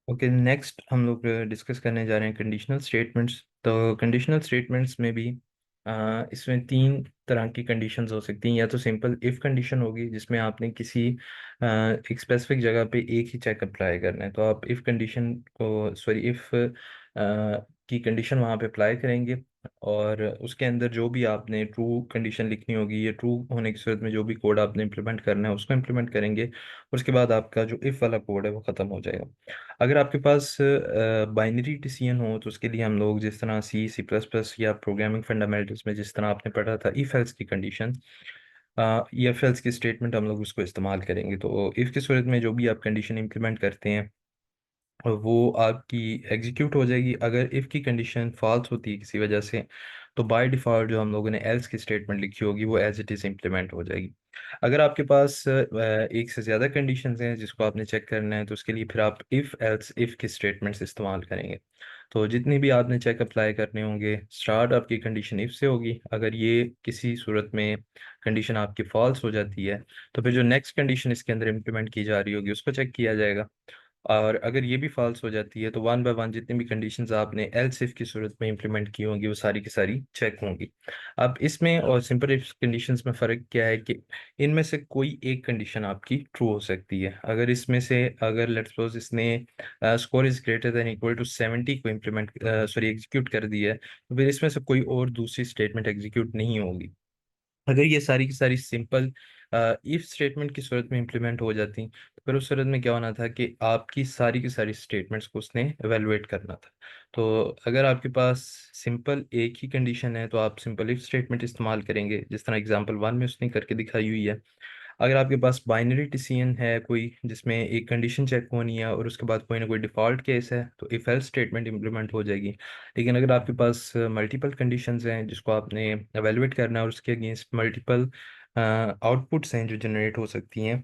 Okay, next हम लोग discuss करने जा रहे हैं कंडीशनल स्टेटमेंट्स। तो कंडीशनल स्टेटमेंट्स में भी इसमें तीन तरह की कंडीशंस हो सकती हैं। या तो सिंपल इफ़ कंडीशन होगी, जिसमें आपने किसी एक स्पेसिफिक जगह पे एक ही चेक अप्लाई करना है, तो आप इफ़ कंडीशन को सॉरी इफ़ की कंडीशन वहाँ पे अप्लाई करेंगे, और उसके अंदर जो भी आपने ट्रू कंडीशन लिखनी होगी, या ट्रू होने की सूरत में जो भी कोड आपने इम्प्लीमेंट करना है उसको इम्प्लीमेंट करेंगे। उसके बाद आपका जो इफ़ वाला कोड है वो ख़त्म हो जाएगा। अगर आपके पास बाइनरी डिसीजन हो, तो उसके लिए हम लोग जिस तरह सी सी प्लस प्लस या प्रोग्रामिंग फंडामेंटल्स में जिस तरह आपने पढ़ा था इफ एल्स की कंडीशन, इफ एल्स की स्टेटमेंट हम लोग उसको इस्तेमाल करेंगे। तो इफ़ की सूरत में जो भी आप कंडीशन इंप्लीमेंट करते हैं और वो आपकी एग्जीक्यूट हो जाएगी। अगर इफ़ की कंडीशन फॉल्स होती है किसी वजह से, तो बाय डिफ़ॉल्ट जो हम लोगों ने एल्स की स्टेटमेंट लिखी होगी वो एज इट इज़ इम्प्लीमेंट हो जाएगी। अगर आपके पास एक से ज़्यादा कंडीशंस हैं जिसको आपने चेक करना है, तो उसके लिए फिर आप इफ़ एल्स इफ़ की स्टेटमेंट्स इस्तेमाल करेंगे। तो जितनी भी आपने चेक अप्लाई करने होंगे, स्टार्ट आपकी कंडीशन इफ़ से होगी। अगर ये किसी सूरत में कंडीशन आपकी फॉल्स हो जाती है, तो फिर जो नेक्स्ट कंडीशन इसके अंदर इम्प्लीमेंट की जा रही होगी उसको चेक किया जाएगा। और अगर ये भी फॉल्स हो जाती है, तो वन बाय वन जितनी भी कंडीशंस आपने एल्स इफ की सूरत में इंप्लीमेंट की होंगी वो सारी की सारी चेक होंगी। अब इसमें और सिंपल इफ कंडीशंस में फ़र्क क्या है कि इनमें से कोई एक कंडीशन आपकी ट्रू हो सकती है। अगर इसमें से अगर लेट्स सपोज इसने score is greater than equal to 70 को इम्प्लीमेंट एग्जीक्यूट कर दिया है, तो फिर इसमें से कोई और दूसरी स्टेटमेंट एग्जीक्यूट नहीं होगी। अगर ये सारी की सारी सिंपल इफ स्टेटमेंट की सूरत में इम्प्लीमेंट हो जाती, तो फिर उस सूरत में क्या होना था कि आपकी सारी की सारी स्टेटमेंट्स को उसने एवेलुएट करना था। तो अगर आपके पास सिंपल एक ही कंडीशन है, तो आप सिंपल इफ स्टेटमेंट इस्तेमाल करेंगे, जिस तरह एग्जांपल वन में उसने करके दिखाई हुई है। अगर आपके पास बाइनरी डिसीजन है कोई, जिसमें एक कंडीशन चेक होनी है और उसके बाद कोई ना कोई डिफ़ॉल्ट केस है, तो इफ एल्स स्टेटमेंट इम्प्लीमेंट हो जाएगी। लेकिन अगर आपके पास मल्टीपल कंडीशंस हैं जिसको आपने एवेलुएट करना है, और उसके अगेंस्ट मल्टीपल आउटपुट्स हैं जो जनरेट हो सकती हैं,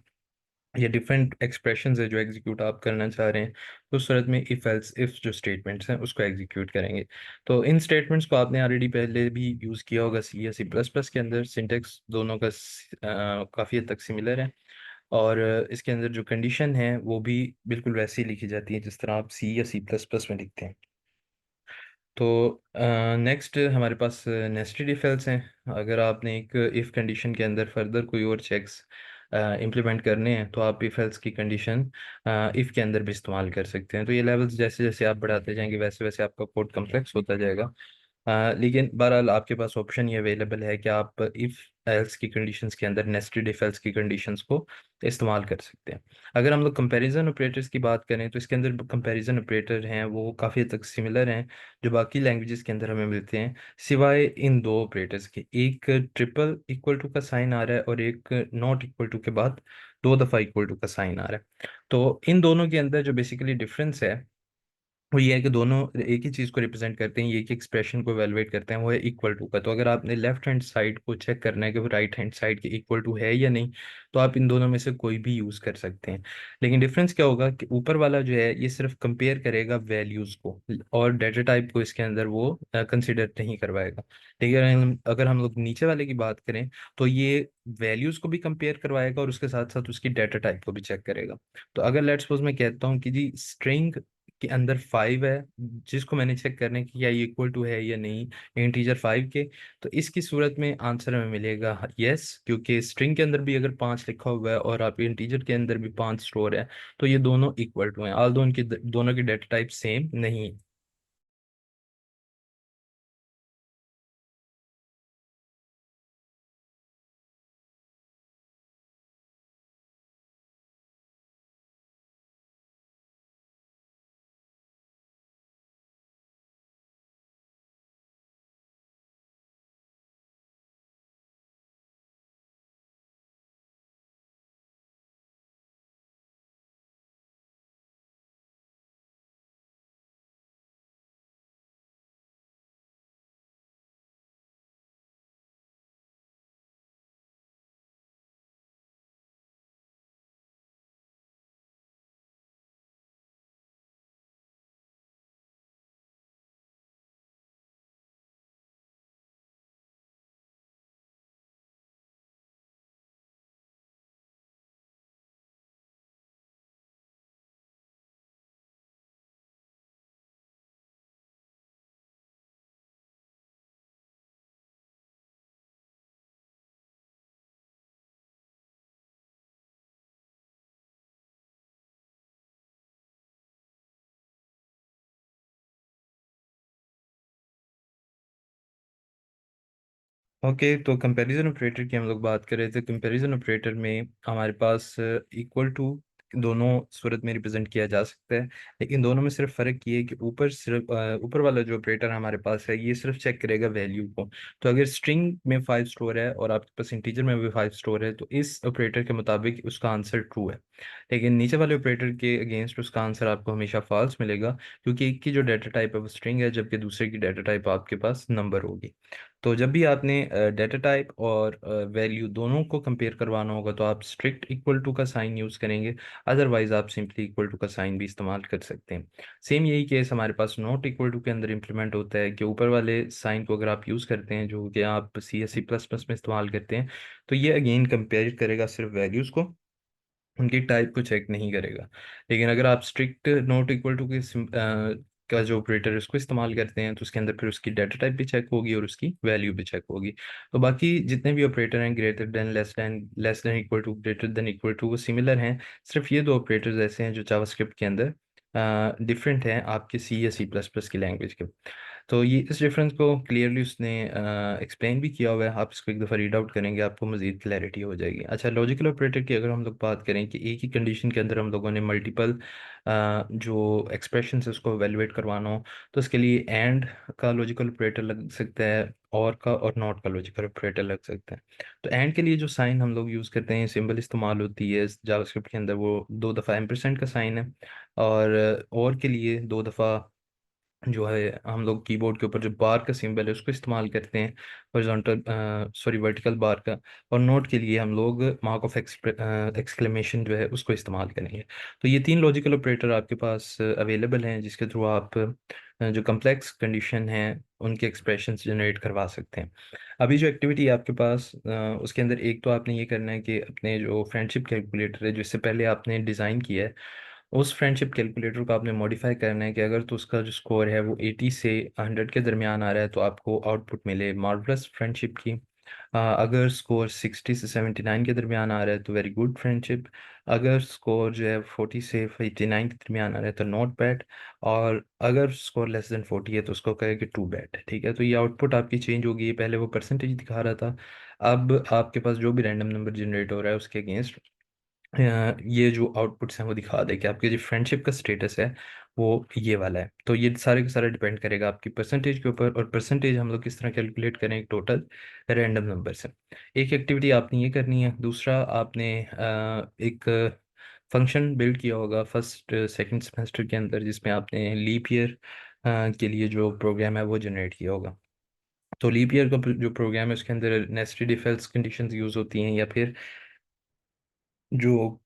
या डिफरेंट एक्सप्रेशंस है जो एग्जीक्यूट आप करना चाह रहे हैं, तो उस सूरत में इफ़ एल्स इफ जो स्टेटमेंट्स हैं उसको एग्जीक्यूट करेंगे। तो इन स्टेटमेंट्स को आपने ऑलरेडी पहले भी यूज़ किया होगा सी या सी प्लस प्लस के अंदर। सिंटेक्स दोनों का काफ़ी हद तक सिमिलर है, और इसके अंदर जो कंडीशन है वो भी बिल्कुल वैसे ही लिखी जाती है जिस तरह आप सी या सी प्लस प्लस में लिखते हैं। तो नेक्स्ट हमारे पास नेस्टेड इफ एल्स हैं। अगर आपने एक इफ़ कंडीशन के अंदर फर्दर कोई और चेक्स इम्प्लीमेंट करने हैं, तो आप इफ एल्स की कंडीशन इफ़ के अंदर भी इस्तेमाल कर सकते हैं। तो ये लेवल्स जैसे जैसे आप बढ़ाते जाएंगे वैसे वैसे आपका कोड कम्प्लेक्स होता जाएगा। लेकिन बहरहाल आपके पास ऑप्शन ये अवेलेबल है कि आप इफ़ एल्स की कंडीशंस के अंदर नेस्टेड इफ एल्स की कंडीशंस को इस्तेमाल कर सकते हैं। अगर हम लोग कंपैरिजन ऑपरेटर्स की बात करें, तो इसके अंदर कंपैरिजन ऑपरेटर हैं वो काफ़ी हद तक सिमिलर हैं जो बाकी लैंग्वेजेस के अंदर हमें मिलते हैं, सिवाय इन दो ऑपरेटर्स के। एक ट्रिपल इक्वल टू का साइन आ रहा है, और एक नॉट इक्वल टू के बाद दो दफ़ा इक्वल टू का साइन आ रहा है। तो इन दोनों के अंदर जो बेसिकली डिफरेंस है वो ये है कि दोनों एक ही चीज़ को रिप्रेजेंट करते हैं, ये एक एक्सप्रेशन को एवेलुएट करते हैं, वो है इक्वल टू का। तो अगर आपने लेफ्ट हैंड साइड को चेक करना है कि वो राइट हैंड साइड के इक्वल टू है या नहीं, तो आप इन दोनों में से कोई भी यूज़ कर सकते हैं। लेकिन डिफरेंस क्या होगा कि ऊपर वाला जो है ये सिर्फ कंपेयर करेगा वैल्यूज़ को, और डाटा टाइप को इसके अंदर वो कंसिडर नहीं करवाएगा। लेकिन अगर हम लोग नीचे वाले की बात करें, तो ये वैल्यूज़ को भी कंपेयर करवाएगा और उसके साथ साथ उसकी डाटा टाइप को भी चेक करेगा। तो अगर लेट्स सपोज मैं कहता हूँ कि जी स्ट्रिंग के अंदर 5 है, जिसको मैंने चेक करना है कि क्या ये इक्वल टू है या नहीं इंटीजर 5 के, तो इसकी सूरत में आंसर हमें मिलेगा यस, क्योंकि स्ट्रिंग के अंदर भी अगर 5 लिखा हुआ है और आप इंटीजर के अंदर भी 5 स्टोर है, तो ये दोनों इक्वल टू हैं, ऑल दो उनकी दोनों की डेटा टाइप सेम नहीं है। ओके, तो कंपैरिजन ऑपरेटर की हम लोग बात कर रहे थे। कंपैरिजन ऑपरेटर में हमारे पास इक्वल टू दोनों सूरत में रिप्रेजेंट किया जा सकता है, लेकिन दोनों में सिर्फ फ़र्क ये है कि ऊपर सिर्फ ऊपर वाला जो ऑपरेटर हमारे पास है ये सिर्फ चेक करेगा वैल्यू को। तो अगर स्ट्रिंग में 5 स्टोर है और आपके पास इंटीजर में भी 5 स्टोर है तो इस ऑपरेटर के मुताबिक उसका आंसर ट्रू है, लेकिन नीचे वाले ऑपरेटर के अगेंस्ट उसका आंसर आपको हमेशा फॉल्स मिलेगा, क्योंकि एक की जो डाटा टाइप है वो स्ट्रिंग है जबकि दूसरे की डाटा टाइप आपके पास नंबर होगी। तो जब भी आपने डाटा टाइप और वैल्यू दोनों को कंपेयर करवाना होगा तो आप स्ट्रिक्ट इक्वल टू का साइन यूज़ करेंगे, अदरवाइज आप सिंपली इक्वल टू का साइन भी इस्तेमाल कर सकते हैं। सेम यही केस हमारे पास नॉट इक्वल टू के अंदर इंप्लीमेंट होता है कि ऊपर वाले साइन को अगर आप यूज़ करते हैं जो कि आप C S C plus plus में इस्तेमाल करते हैं, तो ये अगेन कंपेयर करेगा सिर्फ वैल्यूज़ को, उनकी टाइप को चेक नहीं करेगा। लेकिन अगर आप स्ट्रिक्ट नॉट इक्वल टू के का जो ऑपरेटर है उसको इस्तेमाल करते हैं तो उसके अंदर फिर उसकी डाटा टाइप भी चेक होगी और उसकी वैल्यू भी चेक होगी। तो बाकी जितने भी ऑपरेटर हैं, greater than, less than equal to, greater than equal to, वो सिमिलर हैं। सिर्फ ये दो ऑपरेटर्स ऐसे हैं जो जावास्क्रिप्ट के अंदर डिफरेंट हैं आपके सी या सी प्लस प्लस की लैंग्वेज के। तो ये इस डिफरेंस को क्लियरली उसने एक्सप्लेन भी किया हुआ है। आप इसको एक दफ़ा रीड आउट करेंगे आपको मज़ीद क्लैरिटी हो जाएगी। अच्छा, लॉजिकल ऑपरेटर की अगर हम लोग बात करें कि एक ही कंडीशन के अंदर हम लोगों ने मल्टीपल जो एक्सप्रेशन है उसको एवेलुएट करवाना हो, तो इसके लिए एंड का लॉजिकल ऑपरेटर लग सकता है, और का और नॉट का लॉजिकल ऑपरेटर लग सकता है। तो एंड के लिए जो साइन हम लोग यूज़ करते हैं, सिंबल इस्तेमाल होती है जावास्क्रिप्ट के अंदर, वो 2 दफ़ा एम्परसेंड का साइन है। और के लिए 2 दफ़ा जो है हम लोग कीबोर्ड के ऊपर जो बार का सिंबल है उसको इस्तेमाल करते हैं, हॉरिजॉन्टल सॉरी वर्टिकल बार का। और नोट के लिए हम लोग मार्क ऑफ एक्सक्लेमेशन जो है उसको इस्तेमाल करेंगे। तो ये 3 लॉजिकल ऑपरेटर आपके पास अवेलेबल हैं जिसके थ्रू आप जो कम्प्लेक्स कंडीशन हैं उनके एक्सप्रेशन जनरेट करवा सकते हैं। अभी जो एक्टिविटी है आपके पास उसके अंदर एक तो आपने ये करना है कि अपने जो फ्रेंडशिप कैलकुलेटर है जो इससे पहले आपने डिज़ाइन किया है, उस फ्रेंडशिप कैलकुलेटर को आपने मॉडिफाई करना है कि अगर तो उसका जो स्कोर है वो 80 से 100 के दरमियान आ रहा है तो आपको आउटपुट मिले मार्वलस फ्रेंडशिप की। अगर स्कोर 60 से 79 के दरमियान आ रहा है तो वेरी गुड फ्रेंडशिप। अगर स्कोर जो है 40 से 89 के दरमियान आ रहा है तो नॉट बैड। और अगर स्कोर लेस देन 40 है तो उसको कहें टू बैड। ठीक है, तो ये आउटपुट आपकी चेंज होगी। पहले वो परसेंटेज दिखा रहा था, अब आपके पास जो भी रैंडम नंबर जनरेट हो रहा है उसके अगेंस्ट ये जो आउटपुट्स हैं वो दिखा दे कि आपके जो फ्रेंडशिप का स्टेटस है वो ये वाला है। तो ये सारे का सारा डिपेंड करेगा आपकी परसेंटेज के ऊपर, और परसेंटेज हम लोग किस तरह कैलकुलेट करें, एक टोटल रैंडम नंबर से। एक एक्टिविटी आपने ये करनी है। दूसरा, आपने एक फंक्शन बिल्ड किया होगा फर्स्ट सेकंड सेमेस्टर के अंदर जिसमें आपने लीप ईयर के लिए जो प्रोग्राम है वो जनरेट किया होगा। तो लीप ईयर का जो प्रोग्राम है उसके अंदर nested if else conditions use होती हैं, या फिर जो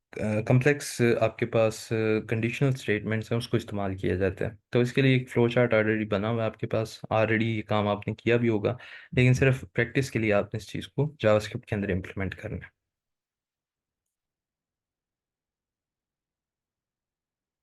कम्प्लेक्स आपके पास कंडीशनल स्टेटमेंट्स हैं उसको इस्तेमाल किया जाता है। तो इसके लिए एक फ्लो चार्ट ऑलरेडी बना हुआ है आपके पास, ऑलरेडी ये काम आपने किया भी होगा, लेकिन सिर्फ प्रैक्टिस के लिए आपने इस चीज़ को जावास्क्रिप्ट के अंदर इम्प्लीमेंट करना है।